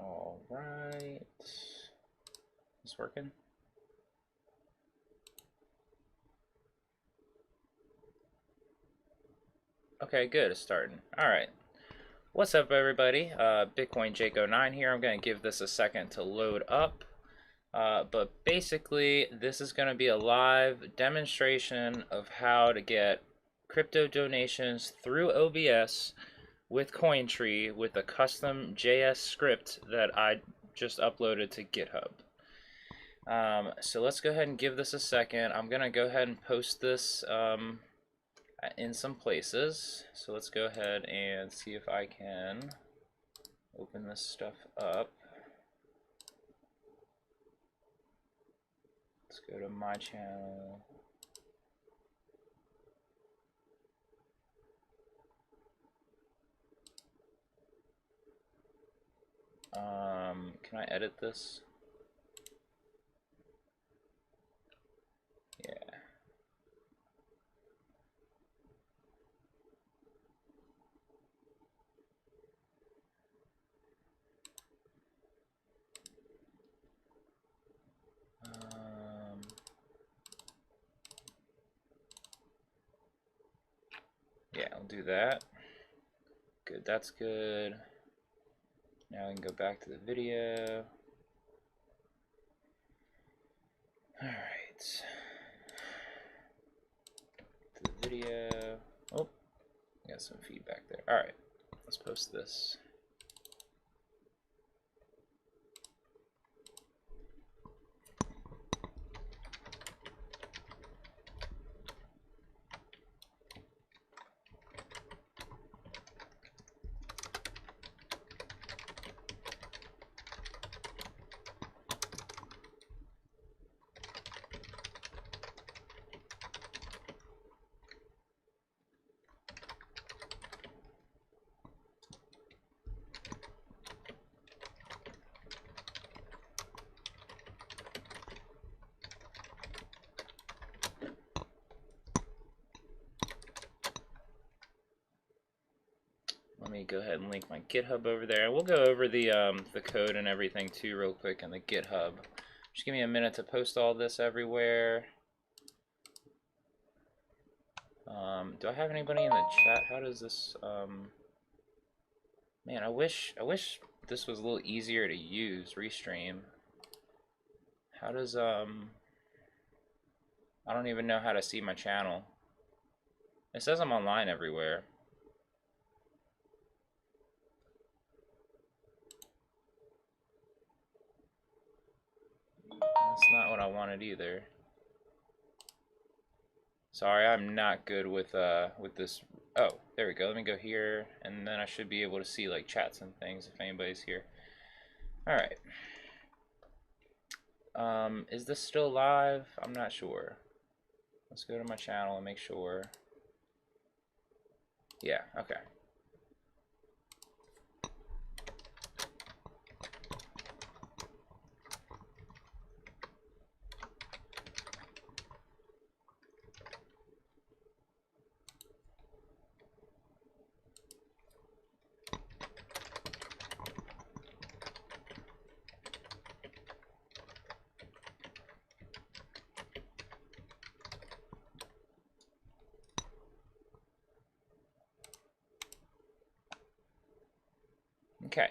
All right. Is this working? Okay, good. It's starting. All right. What's up, everybody? Bitcoin Jake09 here. I'm going to give this a second to load up. But basically, this is going to be a live demonstration of how to get crypto donations through OBS with CoinTree with a custom JS script that I just uploaded to GitHub. So let's go ahead and give this a second. I'm going to go ahead and post this in some places. So let's go ahead and see if I can open this stuff up. Let's go to my channel. Can I edit this? Yeah. Yeah, I'll do that. Good, that's good. Now we can go back to the video. Alright. To the video. Oh, got some feedback there. Alright, let's post this. Let me go ahead and link my GitHub over there. We'll go over the code and everything too real quick in the GitHub. Just give me a minute to post all this everywhere. Do I have anybody in the chat? How does this man, I wish this was a little easier to use, Restream. How does I don't even know how to see my channel. It says I'm online everywhere. That's not what I wanted either. Sorry, I'm not good with this. Oh, there we go. Let me go here, and then I should be able to see like chats and things if anybody's here. All right. Is this still live? I'm not sure. Let's go to my channel and make sure. Yeah. Okay. Okay.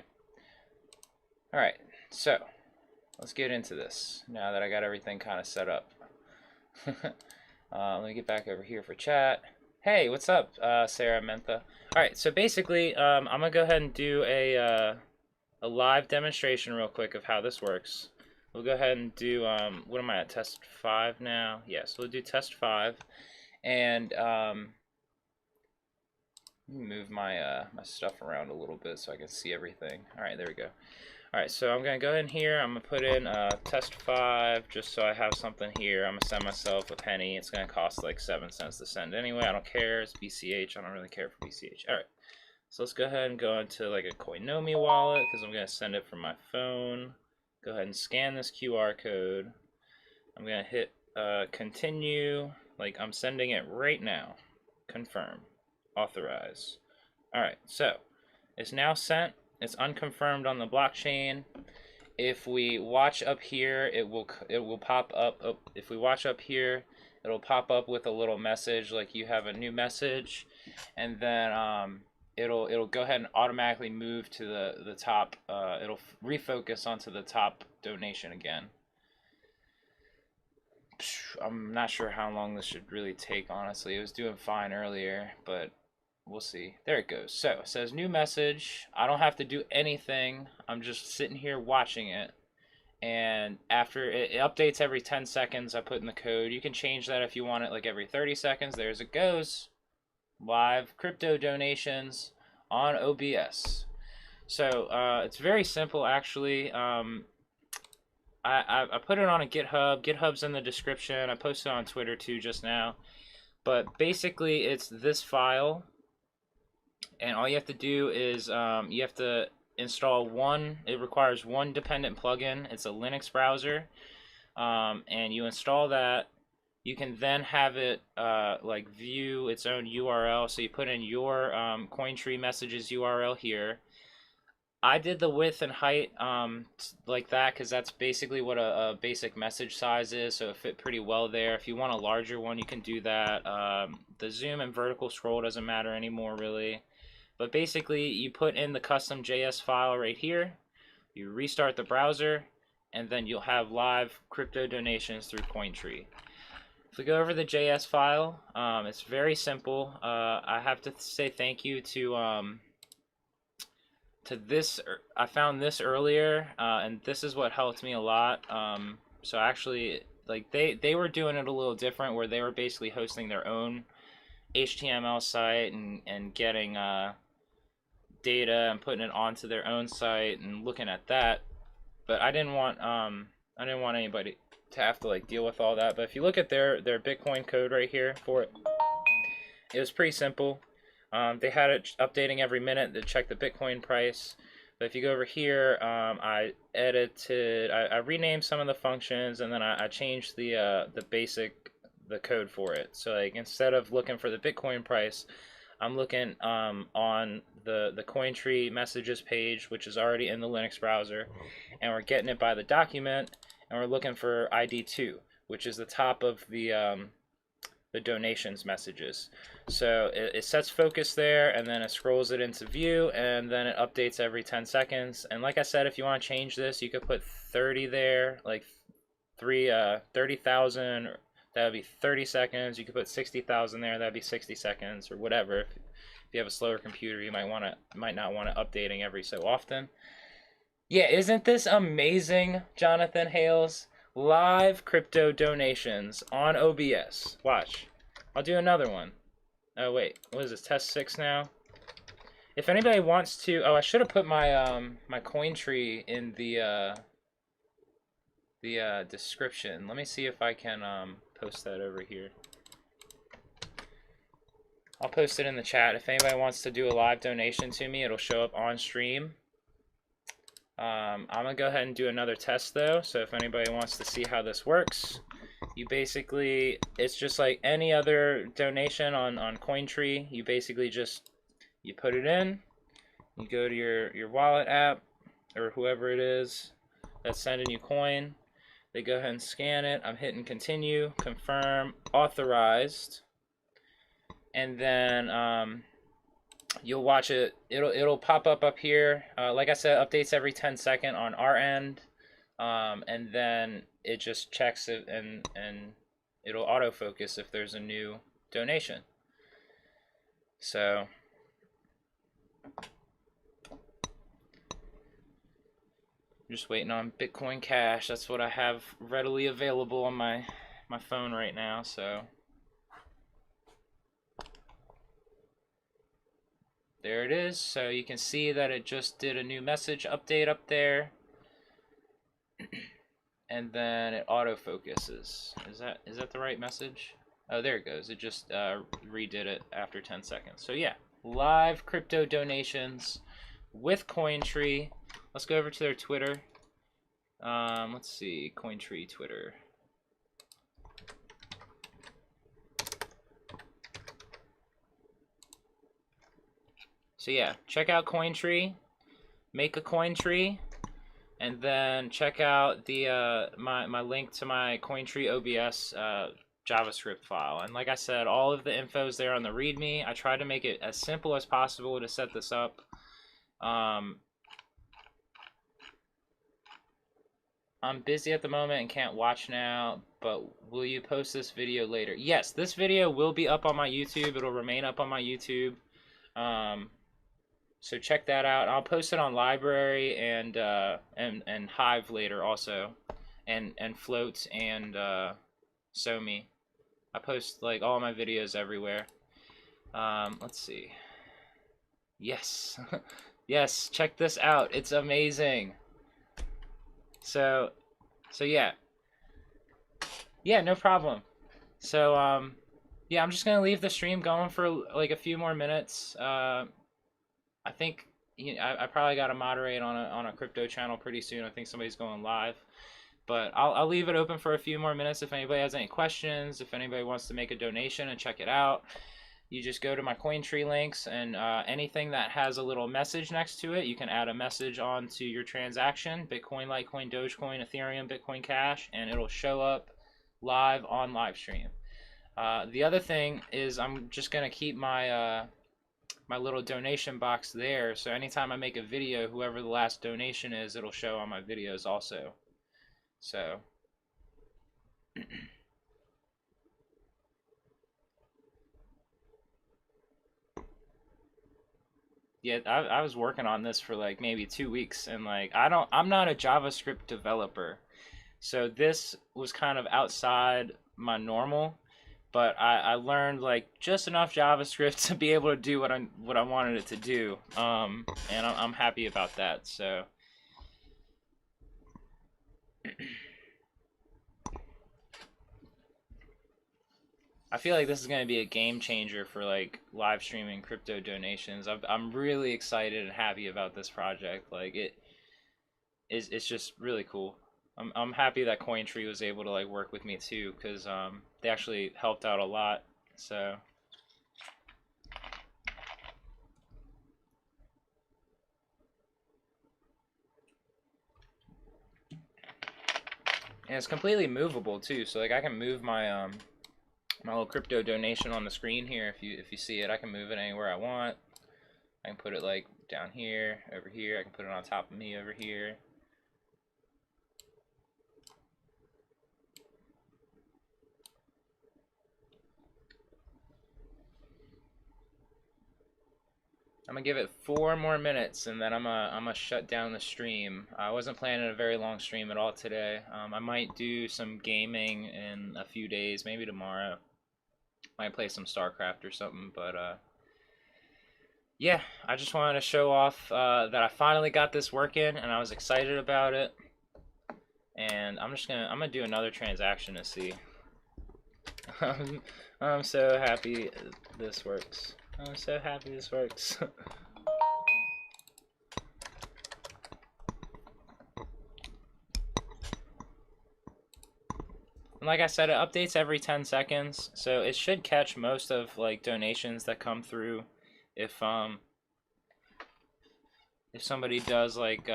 All right. So let's get into this now that I got everything kind of set up. Let me get back over here for chat. Hey, what's up, Sarah Mentha? All right. So basically, I'm gonna go ahead and do a live demonstration real quick of how this works. We'll go ahead and do what am I at, test 5 now? Yes, we'll do test 5, and let me move my my stuff around a little bit so I can see everything. All right, there we go. All right, so I'm gonna go in here. I'm gonna put in test 5 just so I have something here. I'm gonna send myself a penny. It's gonna cost like 7 cents to send anyway. I don't care. It's BCH. I don't really care for BCH. All right, so let's go ahead and go into like a Coinomi wallet because I'm gonna send it from my phone. Go ahead and scan this QR code. I'm gonna hit continue. Like I'm sending it right now. Confirm. Authorize. All right, so it's now sent. It's unconfirmed on the blockchain. If we watch up here, it will pop up. Oh, if we watch up here, it'll pop up with a little message like you have a new message, and then it'll go ahead and automatically move to the top. It'll refocus onto the top donation again. I'm not sure how long this should really take, honestly. It was doing fine earlier, but we'll see. There it goes. So it says new message. I don't have to do anything. I'm just sitting here watching it. And after it updates every 10 seconds, I put in the code. You can change that if you want it like every 30 seconds. There's it goes. Live crypto donations on OBS. So it's very simple, actually. I put it on a GitHub. GitHub's in the description. I posted it on Twitter too just now. But basically, it's this file. And all you have to do is you have to install one. It requires one dependent plugin. It's a Linux browser. And you install that. You can then have it like view its own URL. So you put in your CoinTree messages URL here. I did the width and height like that because that's basically what a basic message size is, so it fit pretty well there. If you want a larger one, you can do that. The zoom and vertical scroll doesn't matter anymore, really. But basically, you put in the custom JS file right here, you restart the browser, and then you'll have live crypto donations through CoinTree. If we go over the JS file, it's very simple. I have to say thank you to this. I found this earlier, and this is what helped me a lot. So actually, like they were doing it a little different, where they were basically hosting their own HTML site and getting data and putting it onto their own site and looking at that. But I didn't want anybody to have to like deal with all that. But if you look at their Bitcoin code right here for it, it was pretty simple. They had it updating every minute to check the Bitcoin price. But if you go over here, I renamed some of the functions, and then I changed the code for it. So like instead of looking for the Bitcoin price, I'm looking on the CoinTree messages page, which is already in the Linux browser, and we're getting it by the document, and we're looking for ID2, which is the top of the donations messages. So it sets focus there, and then it scrolls it into view, and then it updates every 10 seconds. And like I said, if you want to change this, you could put 30 there, like 30,000. That would be 30 seconds. You could put 60,000 there. That'd be 60 seconds or whatever. If you have a slower computer, you might not want it updating every so often. Yeah, isn't this amazing, Jonathan Hales? Live crypto donations on OBS. Watch. I'll do another one. Oh wait, what is this? Test 6 now. If anybody wants to, I should have put my my CoinTree in the description. Let me see if I can post that over here. I'll post it in the chat. If anybody wants to do a live donation to me, it'll show up on stream. I'm gonna go ahead and do another test though, so if anybody wants to see how this works, you basically, it's just like any other donation on CoinTree. You basically just, you put it in, you go to your wallet app, or whoever it is that's sending you coin. They go ahead and scan it. I'm hitting continue, confirm, authorized, and then you'll watch it. It'll pop up here. Like I said, updates every 10 seconds on our end, and then it just checks it, and it'll autofocus if there's a new donation. So just waiting on Bitcoin Cash. That's what I have readily available on my phone right now. So there it is. So you can see that it just did a new message update up there, and then it autofocuses. Is that the right message? Oh, there it goes. It just redid it after 10 seconds. So yeah, live crypto donations with CoinTree. Let's go over to their Twitter. Let's see, CoinTree Twitter. So yeah, check out CoinTree. make a CoinTree, and then check out the my link to my CoinTree OBS JavaScript file. And like I said, all of the info is there on the README. I tried to make it as simple as possible to set this up. I'm busy at the moment and can't watch now, but will you post this video later? Yes, this video will be up on my YouTube. It'll remain up on my YouTube. So check that out. I'll post it on Library and Hive later also, and Float and SoMe. I post like all my videos everywhere. Let's see. Yes, yes. Check this out. It's amazing. So yeah, no problem. So yeah, I'm just gonna leave the stream going for like a few more minutes. I think I probably got to moderate on a crypto channel pretty soon. I think somebody's going live, but I'll leave it open for a few more minutes. If anybody has any questions, if anybody wants to make a donation and check it out, you just go to my CoinTree links, and anything that has a little message next to it, you can add a message onto your transaction: Bitcoin, Litecoin, Dogecoin, Ethereum, Bitcoin Cash, and it'll show up live on live stream. The other thing is I'm just gonna keep my my little donation box there, so anytime I make a video, whoever the last donation is, it'll show on my videos also. So yeah, I was working on this for like maybe 2 weeks, and like I'm not a JavaScript developer, so this was kind of outside my normal, but I learned like just enough JavaScript to be able to do what I wanted it to do, and I'm happy about that. So I feel like this is going to be a game changer for like live streaming crypto donations. I'm really excited and happy about this project. Like it's just really cool. I'm happy that CoinTree was able to like work with me too, because they actually helped out a lot. So and it's completely movable too. So like I can move my my little crypto donation on the screen here. If you see it, I can move it anywhere I want. I can put it like down here, over here. I can put it on top of me over here. I'm gonna give it 4 more minutes, and then I'm gonna shut down the stream. I wasn't planning a very long stream at all today. I might do some gaming in a few days, maybe tomorrow. Might play some StarCraft or something, but yeah, I just wanted to show off that I finally got this working, and I was excited about it. And I'm gonna do another transaction to see. I'm so happy this works. I'm so happy this works. And like I said, it updates every 10 seconds, so it should catch most of like donations that come through. If somebody does like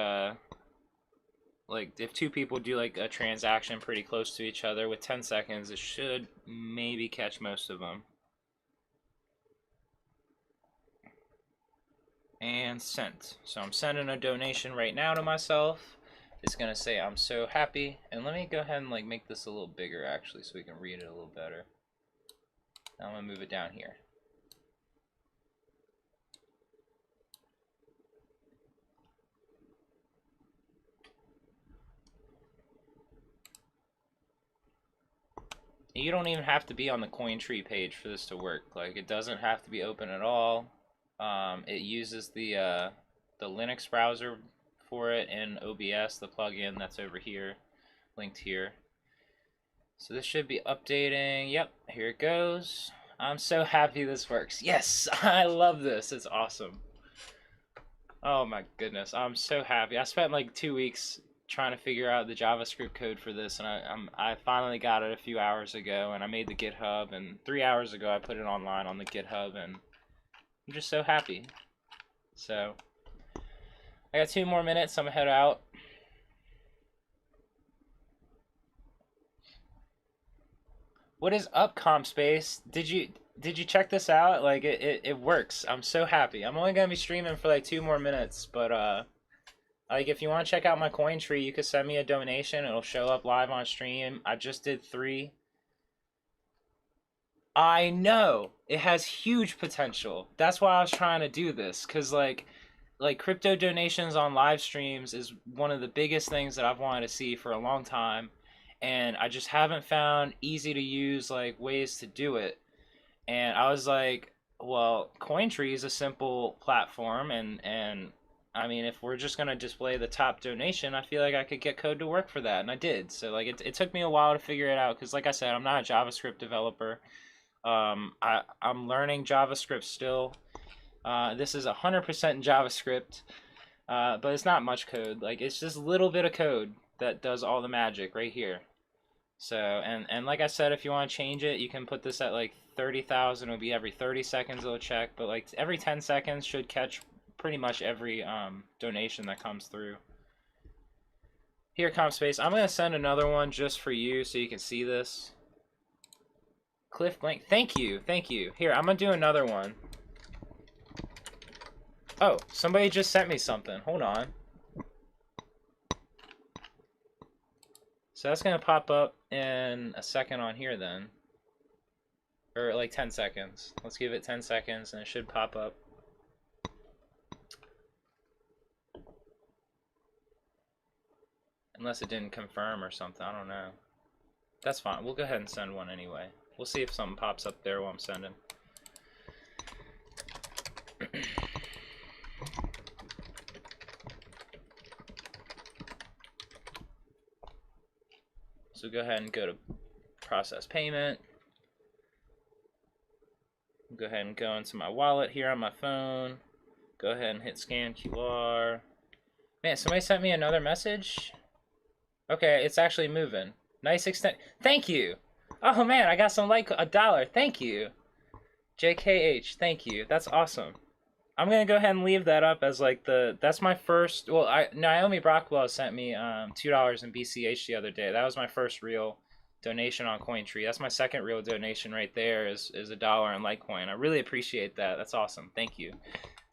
if 2 people do like a transaction pretty close to each other with 10 seconds, it should maybe catch most of them. And sent. So I'm sending a donation right now to myself. It's gonna say I'm so happy, and let me go ahead and like make this a little bigger actually, so we can read it a little better. Now I'm gonna move it down here. You don't even have to be on the CoinTree page for this to work. Like, it doesn't have to be open at all. It uses the Linux browser for it and OBS, the plugin that's over here, linked here. So this should be updating. Yep, here it goes. I'm so happy this works. Yes, I love this. It's awesome. Oh my goodness, I'm so happy. I spent like 2 weeks trying to figure out the JavaScript code for this, and I finally got it a few hours ago, and I made the GitHub, and 3 hours ago I put it online on the GitHub, and I'm just so happy. So I got 2 more minutes. I'm gonna head out. What is up, CompSpace? Did you check this out? Like it works. I'm so happy. I'm only gonna be streaming for like 2 more minutes, but like if you want to check out my CoinTree, you could send me a donation. It'll show up live on stream. I just did 3. I know it has huge potential. That's why I was trying to do this, cause like crypto donations on live streams is one of the biggest things that I've wanted to see for a long time, and I just haven't found easy to use like ways to do it. And I was like, well, CoinTree is a simple platform, and I mean, if we're just gonna display the top donation, I feel like I could get code to work for that, and I did. So like it took me a while to figure it out, because like I said, I'm not a JavaScript developer. I'm learning JavaScript still. This is 100% JavaScript, but it's not much code. Like it's just a little bit of code that does all the magic right here. So and like I said, if you want to change it, you can put this at like 30,000. It'll be every 30 seconds it'll check, but like every 10 seconds should catch pretty much every donation that comes through. Here, CompSpace, I'm gonna send another one just for you so you can see this. Cliff Blank, thank you, thank you. Here, I'm gonna do another one. Oh, somebody just sent me something. Hold on. So that's gonna pop up in a second on here then. Or like 10 seconds. Let's give it 10 seconds and it should pop up. Unless it didn't confirm or something, I don't know. That's fine, we'll go ahead and send one anyway. We'll see if something pops up there while I'm sending. So go ahead and go to process payment. Go ahead and go into my wallet here on my phone. Go ahead and hit scan QR. Man, somebody sent me another message. Okay, it's actually moving. Nice extent. Thank you. Oh man, I got some like $1. Thank you. JKH, thank you. That's awesome. I'm gonna go ahead and leave that up as like that's my first. Well, Naomi Brockwell sent me $2 in BCH the other day. That was my first real donation on CoinTree. That's my second real donation right there. Is $1 in Litecoin. I really appreciate that. That's awesome. Thank you.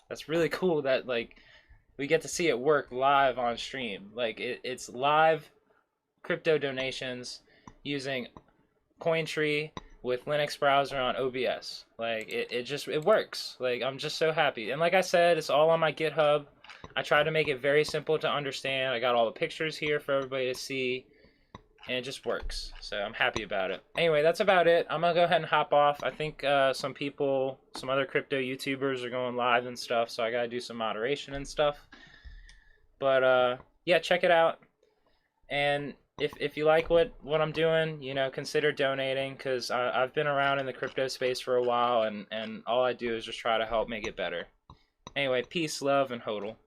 That's really cool that like we get to see it work live on stream. Like it's live crypto donations using CoinTree with Linux browser on OBS. Like it works. Like I'm just so happy. And like I said, it's all on my GitHub. I tried to make it very simple to understand. I got all the pictures here for everybody to see, and it just works. So I'm happy about it. Anyway, that's about it. I'm gonna go ahead and hop off. I think some other crypto YouTubers are going live and stuff, so I gotta do some moderation and stuff. But yeah, check it out. And if you like what I'm doing, you know, consider donating, because I've been around in the crypto space for a while, and all I do is just try to help make it better. Anyway, peace, love, and hodl.